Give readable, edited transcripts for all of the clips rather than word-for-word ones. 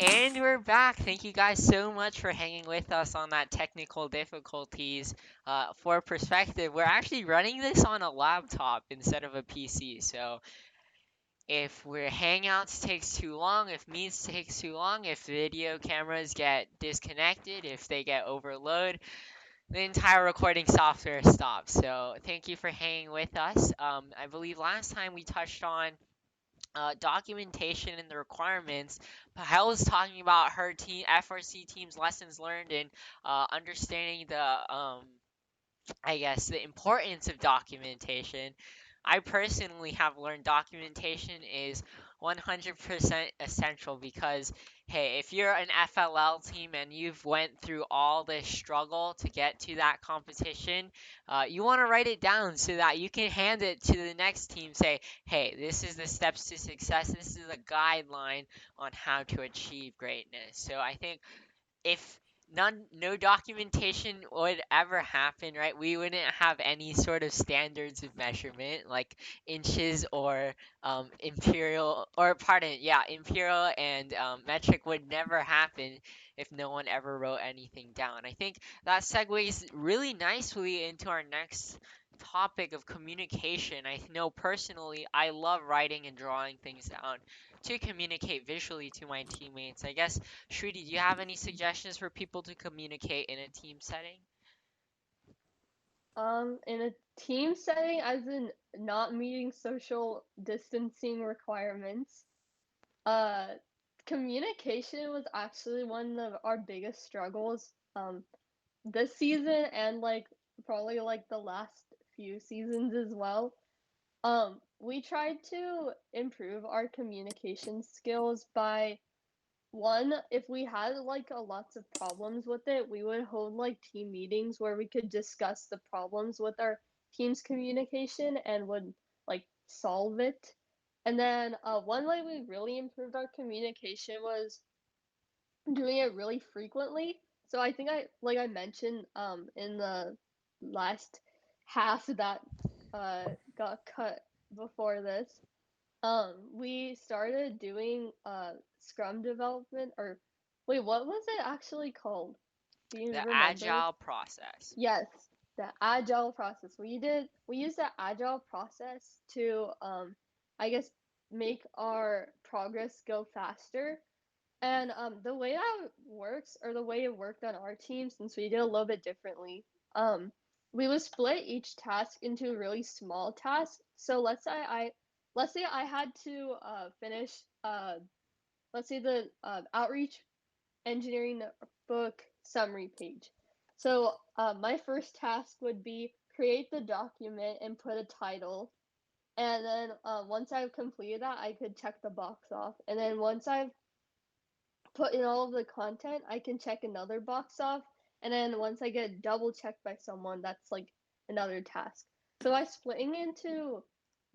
And we're back. Thank you guys so much for hanging with us on that technical difficulties. For perspective, we're actually running this on a laptop instead of a PC. So if we're Hangouts takes too long, if Meets takes too long, if video cameras get disconnected, if they get overloaded, the entire recording software stops. So thank you for hanging with us. I believe last time we touched on documentation and the requirements. Pahel was talking about her team, FRC team's lessons learned and understanding the I guess, the importance of documentation. I personally have learned documentation is 100% essential because, hey, if you're an FLL team and you've went through all this struggle to get to that competition, you want to write it down so that you can hand it to the next team. Say, hey, this is the steps to success. This is a guideline on how to achieve greatness. So I think if no documentation would ever happen, right? We wouldn't have any sort of standards of measurement like inches or imperial or pardon, yeah, imperial and metric would never happen if no one ever wrote anything down. I think that segues really nicely into our next topic of communication. I know personally I love writing and drawing things down to communicate visually to my teammates. I guess, Shruti, do you have any suggestions for people to communicate in a team setting? In a team setting, as in not meeting social distancing requirements, uh, communication was actually one of our biggest struggles, this season and like probably like the last few seasons as well. We tried to improve our communication skills by one, if we had like a lots of problems with it, we would hold like team meetings where we could discuss the problems with our team's communication and would like solve it. And then one way we really improved our communication was doing it really frequently. So I think I mentioned in the last half that got cut before this. We started doing Scrum development, or wait, what was it actually called? Do you The remember? agile process. Yes, the agile process. We used the agile process to I guess make our progress go faster. And the way that works, or the way it worked on our team, since we did a little bit differently, um, we would split each task into really small tasks. So let's say I had to finish let's say the outreach engineering book summary page. So my first task would be create the document and put a title. And then once I've completed that, I could check the box off. And then once I've put in all of the content, I can check another box off. And then once I get double checked by someone, that's like another task. So by splitting into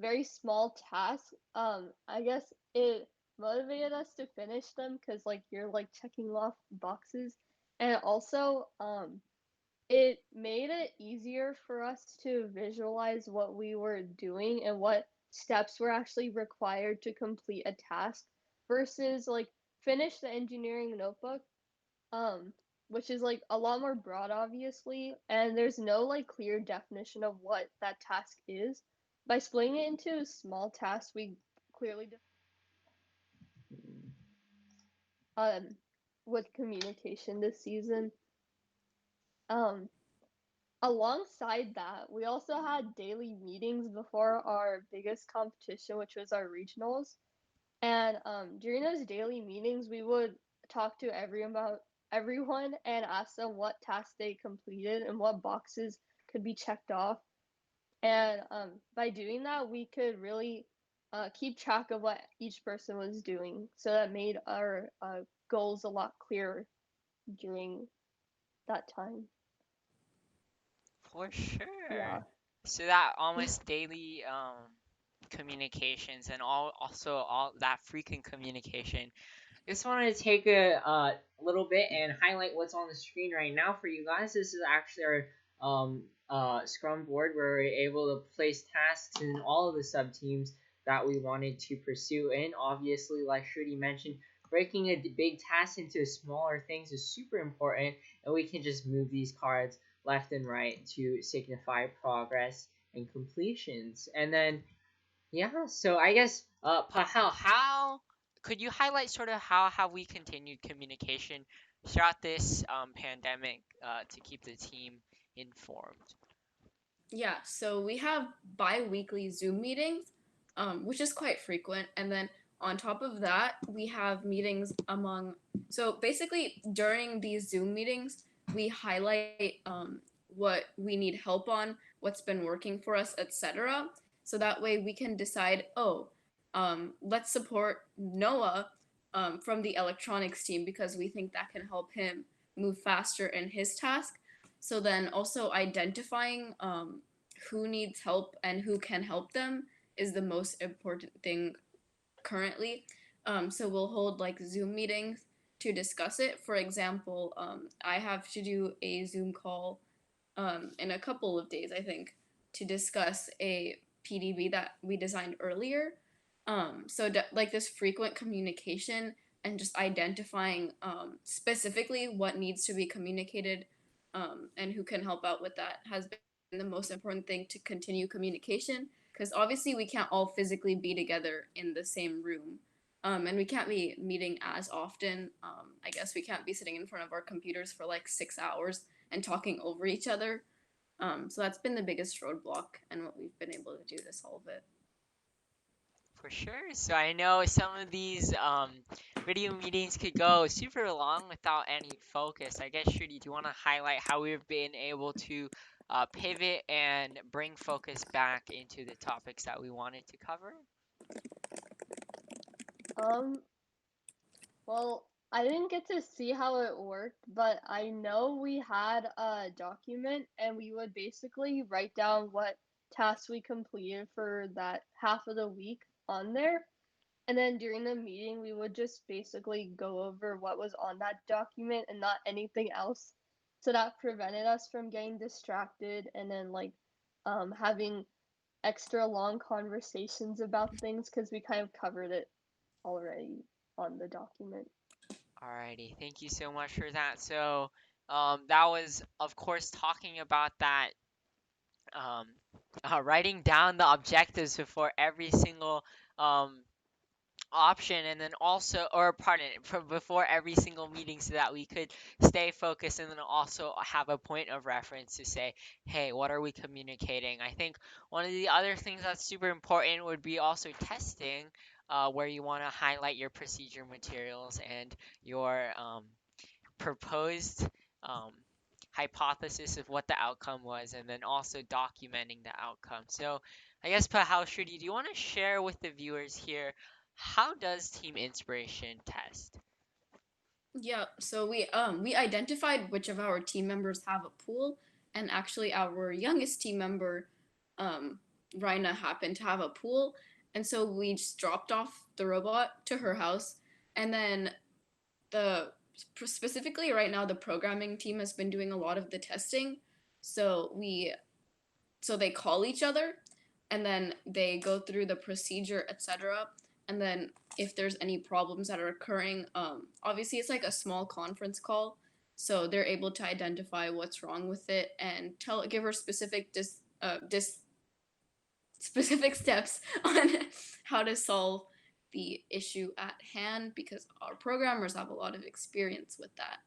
very small tasks, I guess it motivated us to finish them because like you're like checking off boxes, and also it made it easier for us to visualize what we were doing and what steps were actually required to complete a task versus like finish the engineering notebook, um which is like a lot more broad obviously, and there's no like clear definition of what that task is. By splitting it into small tasks, we clearly um with communication this season. um Alongside that, we also had daily meetings before our biggest competition, which was our regionals. And during those daily meetings, we would talk to everyone and ask them what tasks they completed and what boxes could be checked off. And by doing that, we could really keep track of what each person was doing. So that made our goals a lot clearer during that time. For sure. Yeah. So that almost daily communications and also all that frequent communication. Just wanted to take a little bit and highlight what's on the screen right now for you guys. This is actually our Scrum board where we're able to place tasks in all of the sub teams that we wanted to pursue. And obviously, like Shruti mentioned, breaking a big task into smaller things is super important, and we can just move these cards left and right to signify progress and completions. And then yeah, so I guess Pahal, how could you highlight sort of how have we continued communication throughout this pandemic to keep the team informed? Yeah, so we have bi-weekly Zoom meetings, which is quite frequent. And then on top of that, we have meetings among, so basically during these Zoom meetings, we highlight what we need help on, what's been working for us, etc. So that way we can decide, oh, let's support Noah from the electronics team because we think that can help him move faster in his task. So then also identifying who needs help and who can help them is the most important thing currently. So we'll hold like Zoom meetings to discuss it. For example, I have to do a Zoom call in a couple of days, I think, to discuss a PDB that we designed earlier. Like this frequent communication and just identifying specifically what needs to be communicated and who can help out with that has been the most important thing to continue communication because obviously we can't all physically be together in the same room. And we can't be meeting as often. I guess we can't be sitting in front of our computers for like 6 hours and talking over each other. So that's been the biggest roadblock and what we've been able to do to solve it. For sure. So I know some of these video meetings could go super long without any focus. I guess, Shruti, do you want to highlight how we've been able to pivot and bring focus back into the topics that we wanted to cover? Um, well, I didn't get to see how it worked, but I know we had a document and we would basically write down what tasks we completed for that half of the week on there. And then during the meeting, we would just basically go over what was on that document and not anything else. So that prevented us from getting distracted and then having extra long conversations about things because we kind of covered it already on the document. Alrighty, thank you so much for that. So, that was, of course, talking about that, um, writing down the objectives before every single um, option, and then also, or pardon, before every single meeting, so that we could stay focused, and then also have a point of reference to say, hey, what are we communicating? I think one of the other things that's super important would be also testing, where you want to highlight your procedure materials and your proposed um, hypothesis of what the outcome was, and then also documenting the outcome. So, I guess, Pahal, Shruti, do you want to share with the viewers here how does team inspiration test? Yeah, so we identified which of our team members have a pool, and actually our youngest team member, um, Rhina, happened to have a pool, and so we just dropped off the robot to her house, and then the specifically right now the programming team has been doing a lot of the testing, so they call each other and then they go through the procedure, etc. And then if there's any problems that are occurring, obviously it's like a small conference call, so they're able to identify what's wrong with it and give her specific steps on how to solve the issue at hand because our programmers have a lot of experience with that.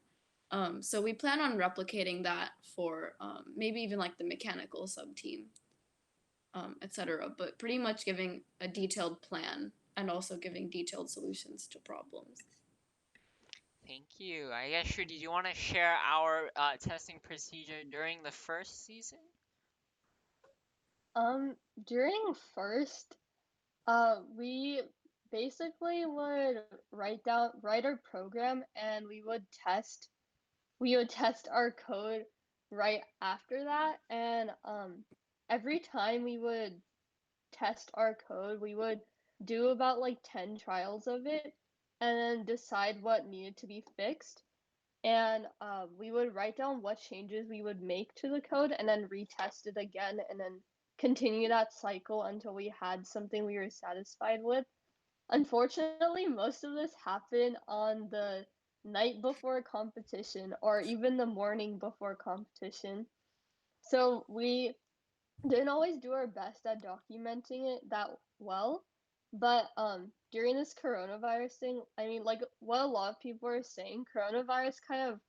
So we plan on replicating that for maybe even like the mechanical sub team, etc. But pretty much giving a detailed plan and also giving detailed solutions to problems. Thank you. I guess, Shruti, do you want to share our testing procedure during the first season? Um, During first, we basically would write our program and we would test our code right after that. And every time we would test our code, we would do about like 10 trials of it and then decide what needed to be fixed. And we would write down what changes we would make to the code and then retest it again and then continue that cycle until we had something we were satisfied with. unfortunately, most of this happened on the night before competition or even the morning before competition. So we didn't always do our best at documenting it that well. But during this coronavirus thing, I mean, like what a lot of people are saying, coronavirus kind of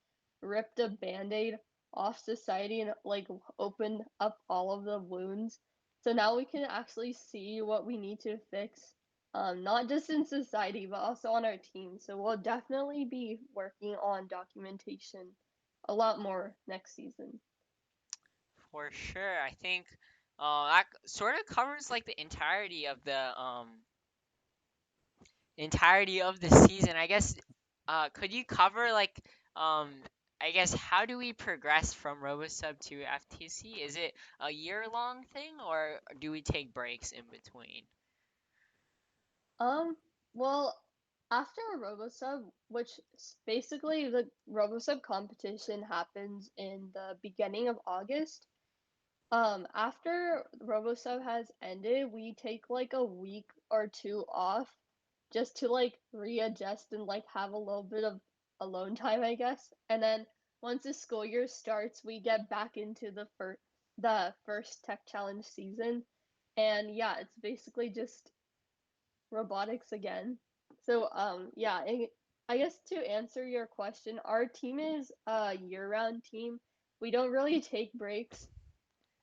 ripped a band-aid off society and like opened up all of the wounds. So now we can actually see what we need to fix, not just in society but also on our team. So we'll definitely be working on documentation a lot more next season. For sure. I think that sort of covers like the entirety of the season. I guess could you cover like um I guess how do we progress from RoboSub to FTC? Is it a year long thing or do we take breaks in between? Um, well, after a RoboSub, which basically the RoboSub competition happens in the beginning of August. After RoboSub has ended, we take like a week or two off just to like readjust and like have a little bit of alone time, I guess. And then once the school year starts, we get back into the first tech challenge season. And yeah, it's basically just robotics again. So yeah, I guess to answer your question, our team is a year-round team. We don't really take breaks,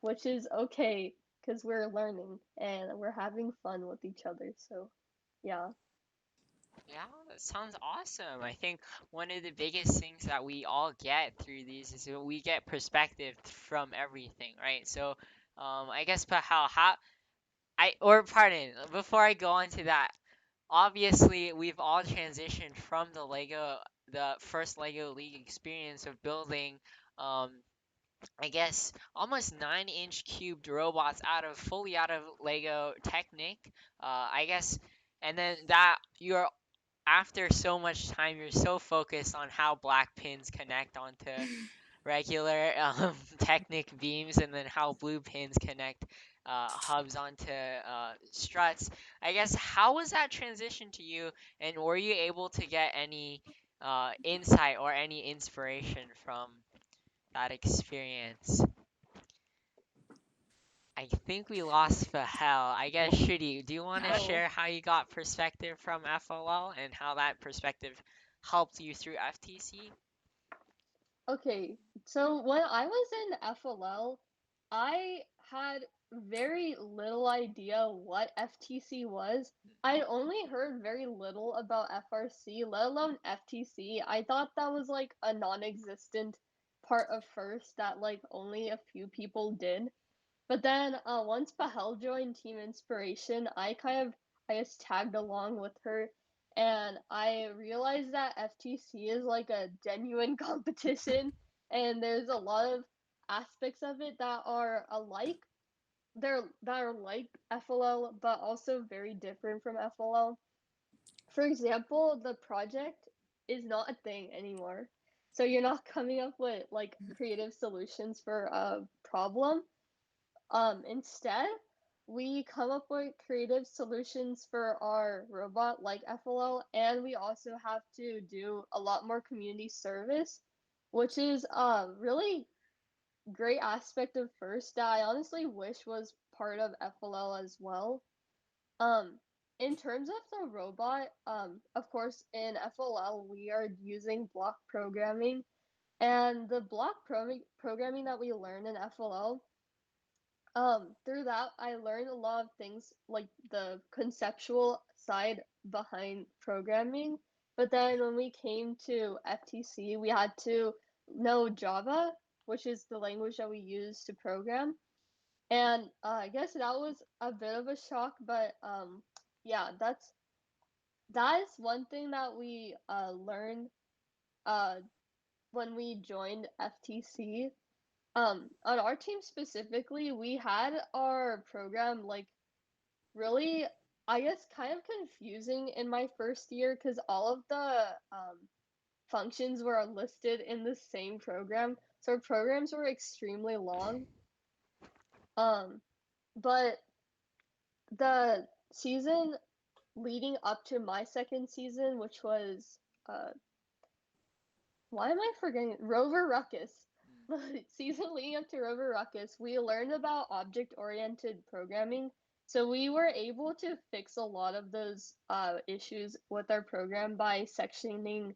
which is okay because we're learning and we're having fun with each other. So yeah. Yeah, that sounds awesome. I think one of the biggest things that we all get through these is that we get perspective from everything, right? So, I guess, but how or pardon, before I go on to that, obviously we've all transitioned from the first Lego League experience of building, um, I guess, almost 9-inch cubed robots fully out of Lego Technic, I guess, and then that you're after so much time, you're so focused on how black pins connect onto regular Technic beams, and then how blue pins connect hubs onto struts. I guess how was that transition to you, and were you able to get any insight or any inspiration from that experience? I think we lost Fahel. I guess Shruti, do you want to Oh, share how you got perspective from FOL and how that perspective helped you through FTC? okay. So when I was in FLL, I had very little idea what FTC was. I'd only heard very little about FRC, let alone FTC. I thought that was like a non-existent part of FIRST that like only a few people did. But then once Pahel joined Team Inspiration, I kind of, I guess, tagged along with her, and I realized that FTC is like a genuine competition, and there's a lot of aspects of it that are alike. That are like FLL, but also very different from FLL. For example, the project is not a thing anymore. So you're not coming up with like creative solutions for a problem. Instead, we come up with creative solutions for our robot like FLL, and we also have to do a lot more community service, which is a really great aspect of First that I honestly wish was part of FLL as well. Um, in terms of the robot, of course, in FLL we are using block programming, and the programming that we learn in FLL, through that, I learned a lot of things like the conceptual side behind programming. But then when we came to FTC, we had to know Java, which is the language that we use to program. And I guess that was a bit of a shock, but yeah, that is one thing that we learned uh, when we joined FTC. On our team specifically, we had our program like really, I guess, kind of confusing in my first year because all of the functions were listed in the same program. So our programs were extremely long. Um, but the season leading up to my second season, which was uh why am I forgetting Rover Ruckus? Mm. The season leading up to Rover Ruckus, we learned about object-oriented programming. So we were able to fix a lot of those issues with our program by sectioning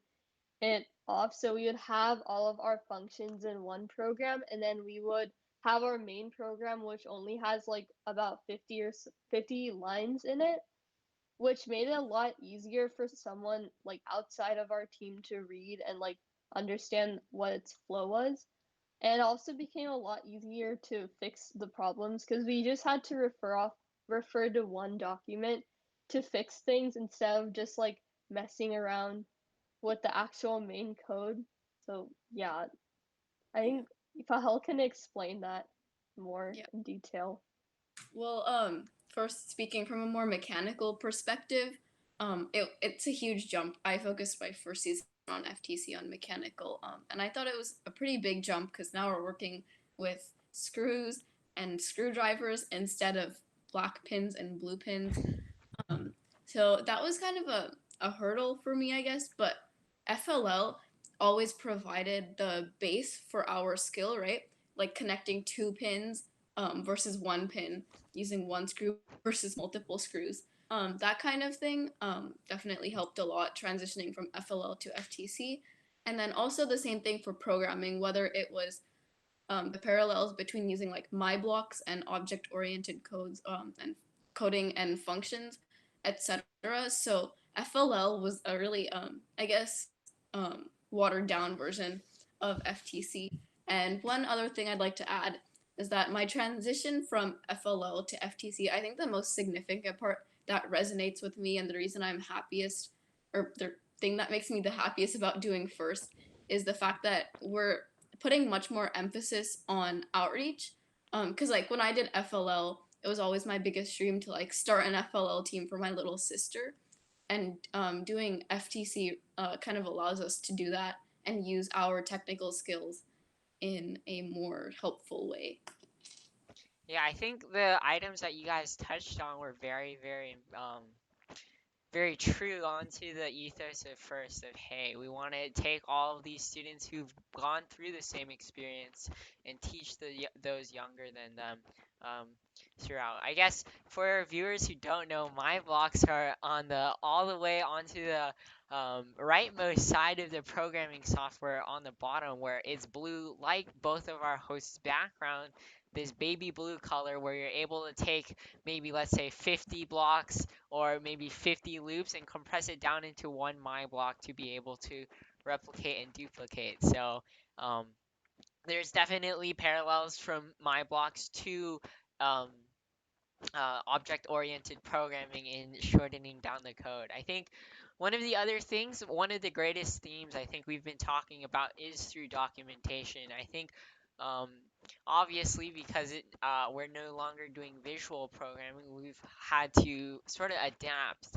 it off. So we would have all of our functions in one program, and then we would have our main program, which only has like about 50 lines in it, which made it a lot easier for someone like outside of our team to read and like understand what its flow was. And it also became a lot easier to fix the problems because we just had to refer to one document to fix things instead of just like messing around with the actual main code. So yeah, I think Fahel can explain that more Yeah. in detail. Well, first speaking from a more mechanical perspective, it's a huge jump. I focused my first season on FTC on mechanical, and I thought it was a pretty big jump because now we're working with screws and screwdrivers instead of black pins and blue pins. Um, so that was kind of a hurdle for me, I guess. But FLL always provided the base for our skill, right? Like connecting two pins versus one pin, using one screw versus multiple screws. That kind of thing definitely helped a lot transitioning from FLL to FTC. And then also the same thing for programming, whether it was the parallels between using like my blocks and object oriented codes and coding and functions, etc. So FLL was a really, I guess, watered down version of FTC. And one other thing I'd like to add is that my transition from FLL to FTC, I think the most significant part that resonates with me and the reason I'm happiest, or the thing that makes me the happiest about doing first, is the fact that we're putting much more emphasis on outreach. Because like when I did FLL, it was always my biggest dream to like start an FLL team for my little sister, and doing FTC kind of allows us to do that and use our technical skills in a more helpful way. Yeah, I think the items that you guys touched on were very true onto the ethos of first of hey, we want to take all of these students who've gone through the same experience and teach those younger than them um, throughout. I guess for viewers who don't know, my blocks are on the all the way onto the rightmost side of the programming software on the bottom where it's blue like both of our hosts background, this baby blue color where you're able to take maybe let's say 50 blocks or maybe 50 loops and compress it down into one my block to be able to replicate and duplicate. So um, there's definitely parallels from my blocks to um, object-oriented programming in shortening down the code. I think one of the other things, one of the greatest themes I think we've been talking about is through documentation. I think um, obviously because we're no longer doing visual programming, we've had to sort of adapt.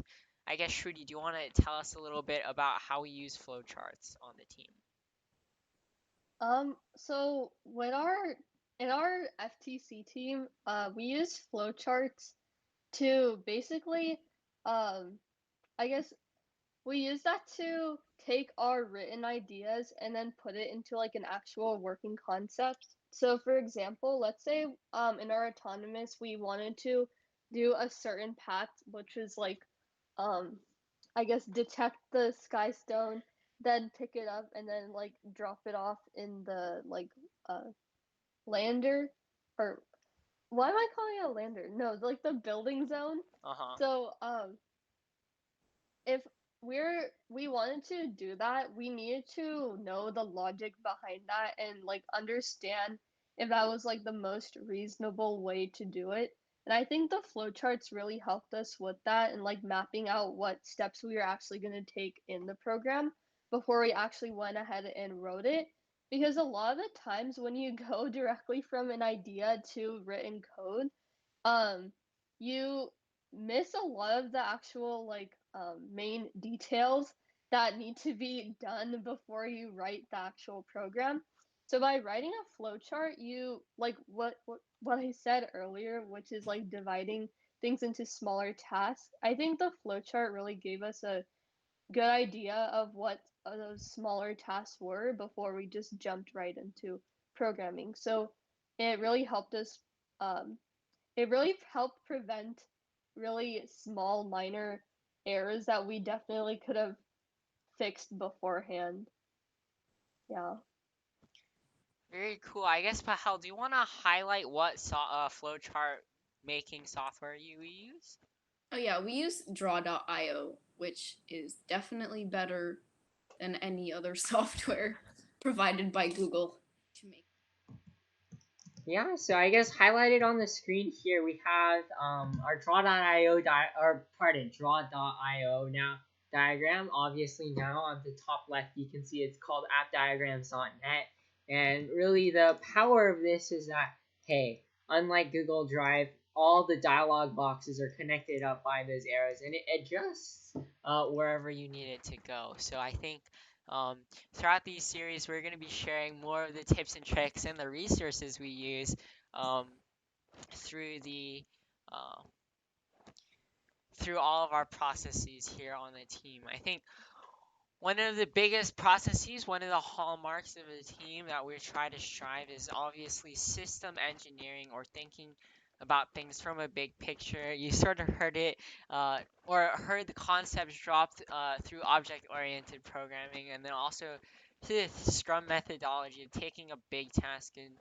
I guess Shruti, do you want to tell us a little bit about how we use flowcharts on the team? So when our in our FTC team, we use flowcharts to basically, um, I guess we use that to take our written ideas and then put it into like an actual working concept. So for example, let's say in our autonomous we wanted to do a certain path which was like um I guess detect the sky stone, then pick it up and then like drop it off in the like uh lander, or why am I calling it a lander? No, like the building zone. Uh-huh. So if we wanted to do that, we needed to know the logic behind that and like understand if that was like the most reasonable way to do it. And I think the flowcharts really helped us with that and like mapping out what steps we were actually going to take in the program before we actually went ahead and wrote it. Because a lot of the times when you go directly from an idea to written code, um you miss a lot of the actual like main details that need to be done before you write the actual program. So by writing a flowchart, you like what I said earlier, which is like dividing things into smaller tasks. I think the flowchart really gave us a good idea of what those smaller tasks were before we just jumped right into programming. So it really helped us. Um, it really helped prevent really small minor errors that we definitely could have fixed beforehand. Yeah. Very cool. I guess, Pahel, do you want to highlight what flowchart making software you use? Oh yeah, we use draw.io, which is definitely better than any other software provided by Google to make. Yeah, so I guess highlighted on the screen here we have our draw.io now diagram. Obviously now on the top left you can see it's called appdiagrams.net. And really the power of this is that, hey, unlike Google Drive, all the dialog boxes are connected up by those arrows and it adjusts Wherever you need it to go. So I think um, throughout these series, we're going to be sharing more of the tips and tricks and the resources we use um, through the uh, through all of our processes here on the team. I think one of the biggest processes, one of the hallmarks of a team that we try to strive is obviously system engineering or thinking about things from a big picture. You sort of heard it or heard the concepts dropped through object oriented programming, and then also through the Scrum methodology of taking a big task and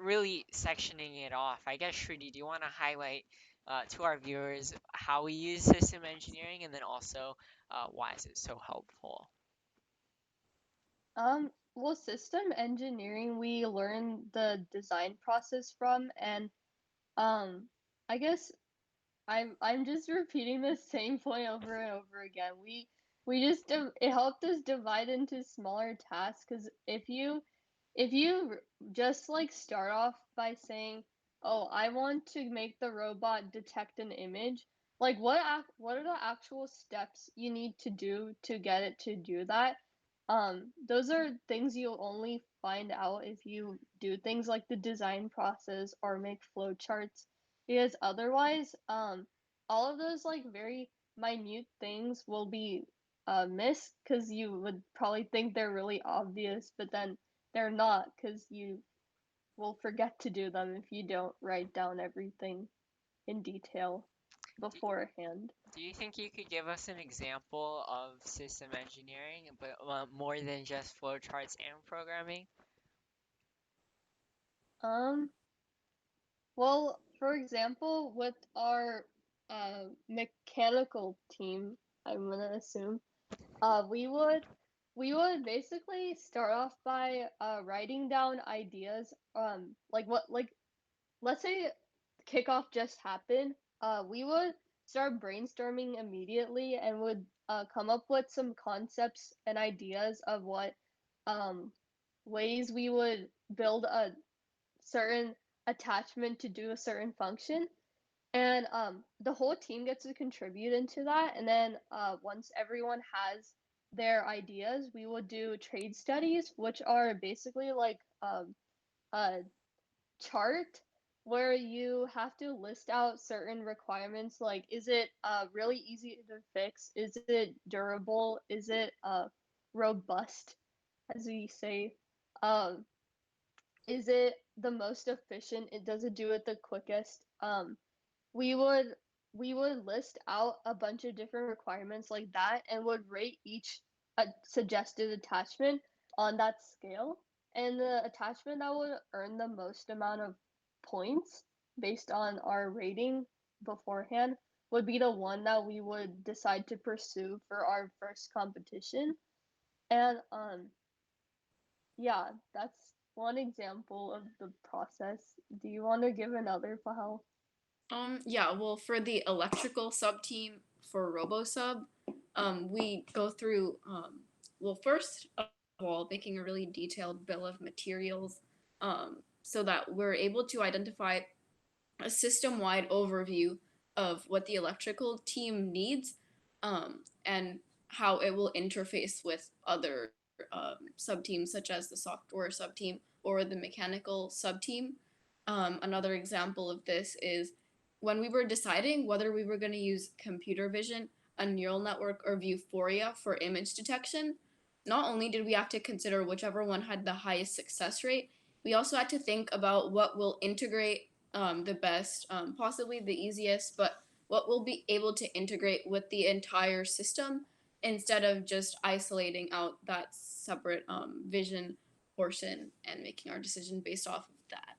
really sectioning it off. I guess, Shruti, do you want to highlight to our viewers how we use system engineering and then also why is it so helpful? Well, system engineering, we learn the design process from, and um, I guess I'm just repeating the same point over and over again. We just it helped us divide into smaller tasks because if you just like start off by saying, "Oh, I want to make the robot detect an image," like what are the actual steps you need to do to get it to do that? Those are things you'll only find out if you do things like the design process or make flowcharts, because otherwise, all of those like very minute things will be missed because you would probably think they're really obvious, but then they're not because you will forget to do them if you don't write down everything in detail Do, beforehand. do you think you could give us an example of system engineering, but more than just flowcharts and programming? Um, well, for example, with our mechanical team, I'm gonna assume, we would basically start off by writing down ideas, like let's say kickoff just happened, we would start brainstorming immediately and would come up with some concepts and ideas of what um, ways we would build a certain attachment to do a certain function. And the whole team gets to contribute into that. And then once everyone has their ideas, we will do trade studies, which are basically like a chart where you have to list out certain requirements, like is it really easy to fix, is it durable, is it robust, as we say, um, is it the most efficient, it does it do it the quickest. We would we would list out a bunch of different requirements like that and would rate each suggested attachment on that scale, and the attachment that would earn the most amount of points based on our rating beforehand would be the one that we would decide to pursue for our first competition. And yeah, that's one example of the process. Do you want to give another, Fahel? Yeah, well, for the electrical sub team for RoboSub, we go through, well, first of all, making a really detailed bill of materials so that we're able to identify a system wide overview of what the electrical team needs and how it will interface with other sub teams, such as the software sub team or the mechanical sub team. Another example of this is when we were deciding whether we were going to use computer vision, a neural network, or Vuforia for image detection, not only did we have to consider whichever one had the highest success rate, we also had to think about what will integrate the best, possibly the easiest, but what we'll be able to integrate with the entire system instead of just isolating out that separate vision portion and making our decision based off of that.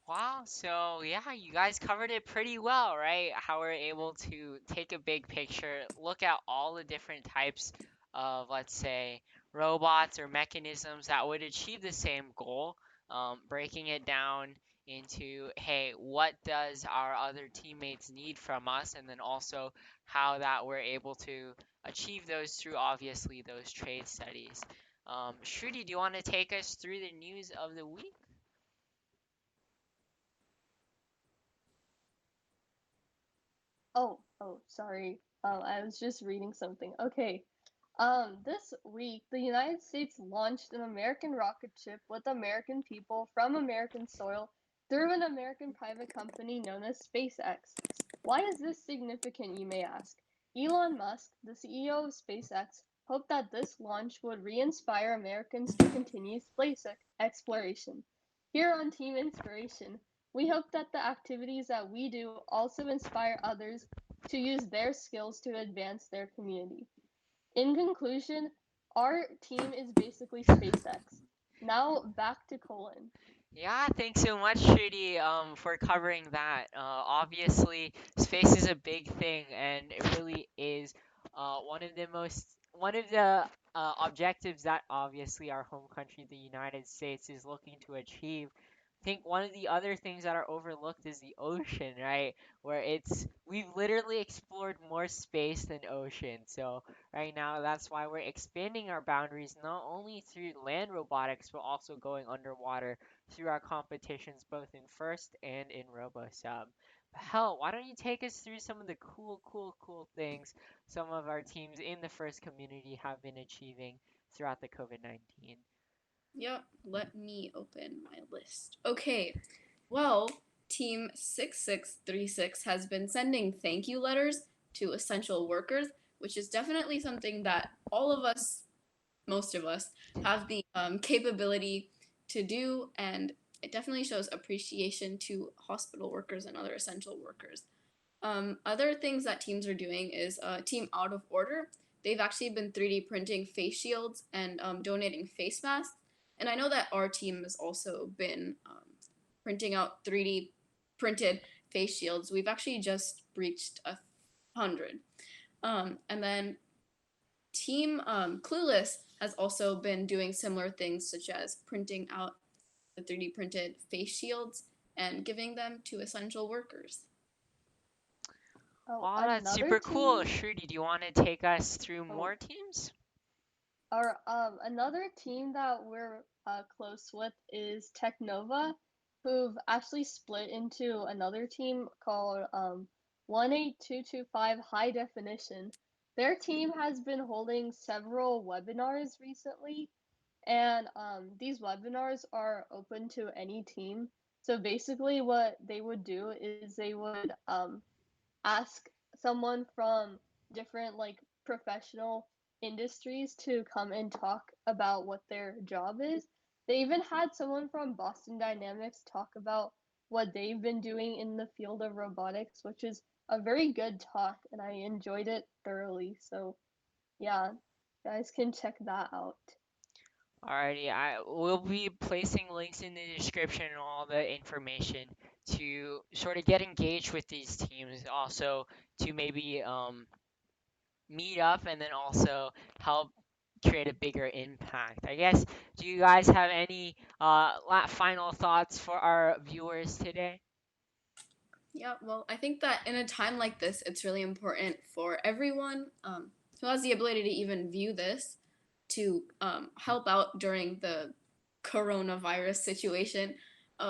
Wow, so yeah, you guys covered it pretty well, right? How we're able to take a big picture, look at all the different types of, let's say, robots or mechanisms that would achieve the same goal, breaking it down into, hey, what does our other teammates need from us? And then also how that we're able to achieve those through obviously those trade studies. Shruti, do you want to take us through the news of the week? Sorry. I was just reading something. Okay. This week, the United States launched an American rocket ship with American people from American soil through an American private company known as SpaceX. Why is this significant, you may ask? Elon Musk, the CEO of SpaceX, hoped that this launch would re inspire Americans to continue space exploration. Here on Team Inspiration, we hope that the activities that we do also inspire others to use their skills to advance their community. In conclusion, our team is basically SpaceX. Now back to Colin. Yeah, thanks so much, Shruti, for covering that. Obviously, space is a big thing, and it really is one of the objectives that obviously our home country, the United States, is looking to achieve. I think one of the other things that are overlooked is the ocean, right? Where we've literally explored more space than ocean. So right now, that's why we're expanding our boundaries not only through land robotics, but also going underwater through our competitions both in first and in RoboSub. But hell, why don't you take us through some of the cool things some of our teams in the first community have been achieving throughout the COVID-19? Yep, let me open my list. Okay, well, Team 6636 has been sending thank you letters to essential workers, which is definitely something that all of us, most of us, have the capability to do, and it definitely shows appreciation to hospital workers and other essential workers. Other things that teams are doing is Team Out of Order. They've actually been 3D printing face shields and donating face masks. And I know that our team has also been printing out 3D printed face shields. We've actually just breached 100. And then Team Clueless has also been doing similar things, such as printing out the 3D printed face shields and giving them to essential workers. Oh, Wow, that's another super cool. team. Shruti, do you want to take us through Oh, more teams? another team that we're close with is Technova, who've actually split into another team called 18225 High Definition. Their team has been holding several webinars recently, and these webinars are open to any team. So basically, what they would do is they would ask someone from different like professional industries to come and talk about what their job is. They even had someone from Boston Dynamics talk about what they've been doing in the field of robotics, which is a very good talk, and I enjoyed it thoroughly. So, yeah, guys can check that out. Alrighty, I will be placing links in the description and all the information to sort of get engaged with these teams, also to maybe meet up and then also help create a bigger impact. I guess, do you guys have any final thoughts for our viewers today? Yeah, well, I think that in a time like this, it's really important for everyone who has the ability to even view this to help out during the coronavirus situation,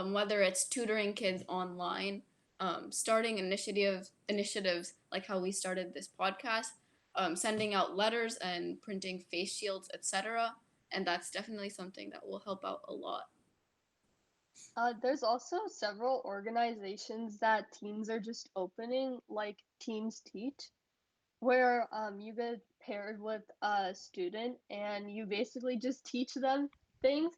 whether it's tutoring kids online, starting initiatives like how we started this podcast, sending out letters and printing face shields, etc. And that's definitely something that will help out a lot. There's also several organizations that teens are just opening, like Teens Teach, where you get paired with a student and you basically just teach them things.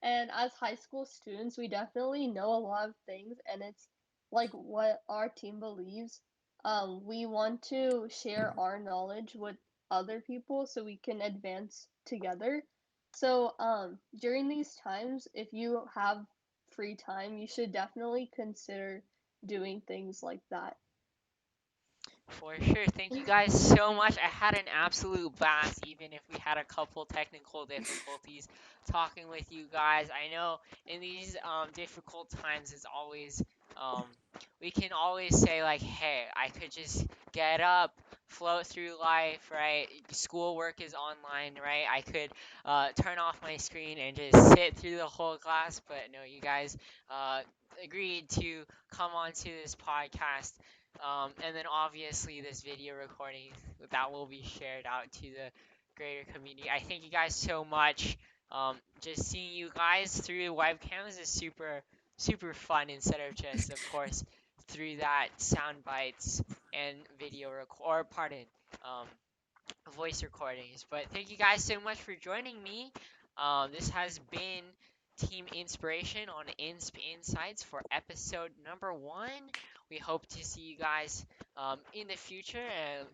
And as high school students, we definitely know a lot of things, and it's like what our team believes. We want to share our knowledge with other people so we can advance together. So during these times, if you have free time, you should definitely consider doing things like that. For sure. Thank you guys so much. I had an absolute blast, even if we had a couple technical difficulties talking with you guys. I know in these difficult times, it's always um, we can always say like, "Hey, I could just get up, float through life, right? Schoolwork is online, right? I could turn off my screen and just sit through the whole class." But no, you guys uh, agreed to come onto this podcast, and then obviously this video recording that will be shared out to the greater community. I thank you guys so much. Just seeing you guys through webcams is super fun instead of just, of course, through that sound bites and video record, or pardon, um, voice recordings. But thank you guys so much for joining me. This has been Team Inspiration on INSP Insights for episode number one. We hope to see you guys in the future, and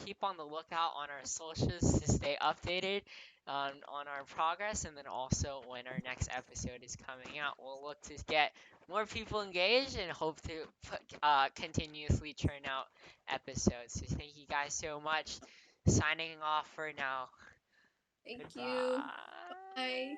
keep on the lookout on our socials to stay updated on our progress. And then also when our next episode is coming out, we'll look to get more people engaged and hope to continuously churn out episodes. So thank you guys so much. Signing off for now. Thank you. Goodbye. Bye.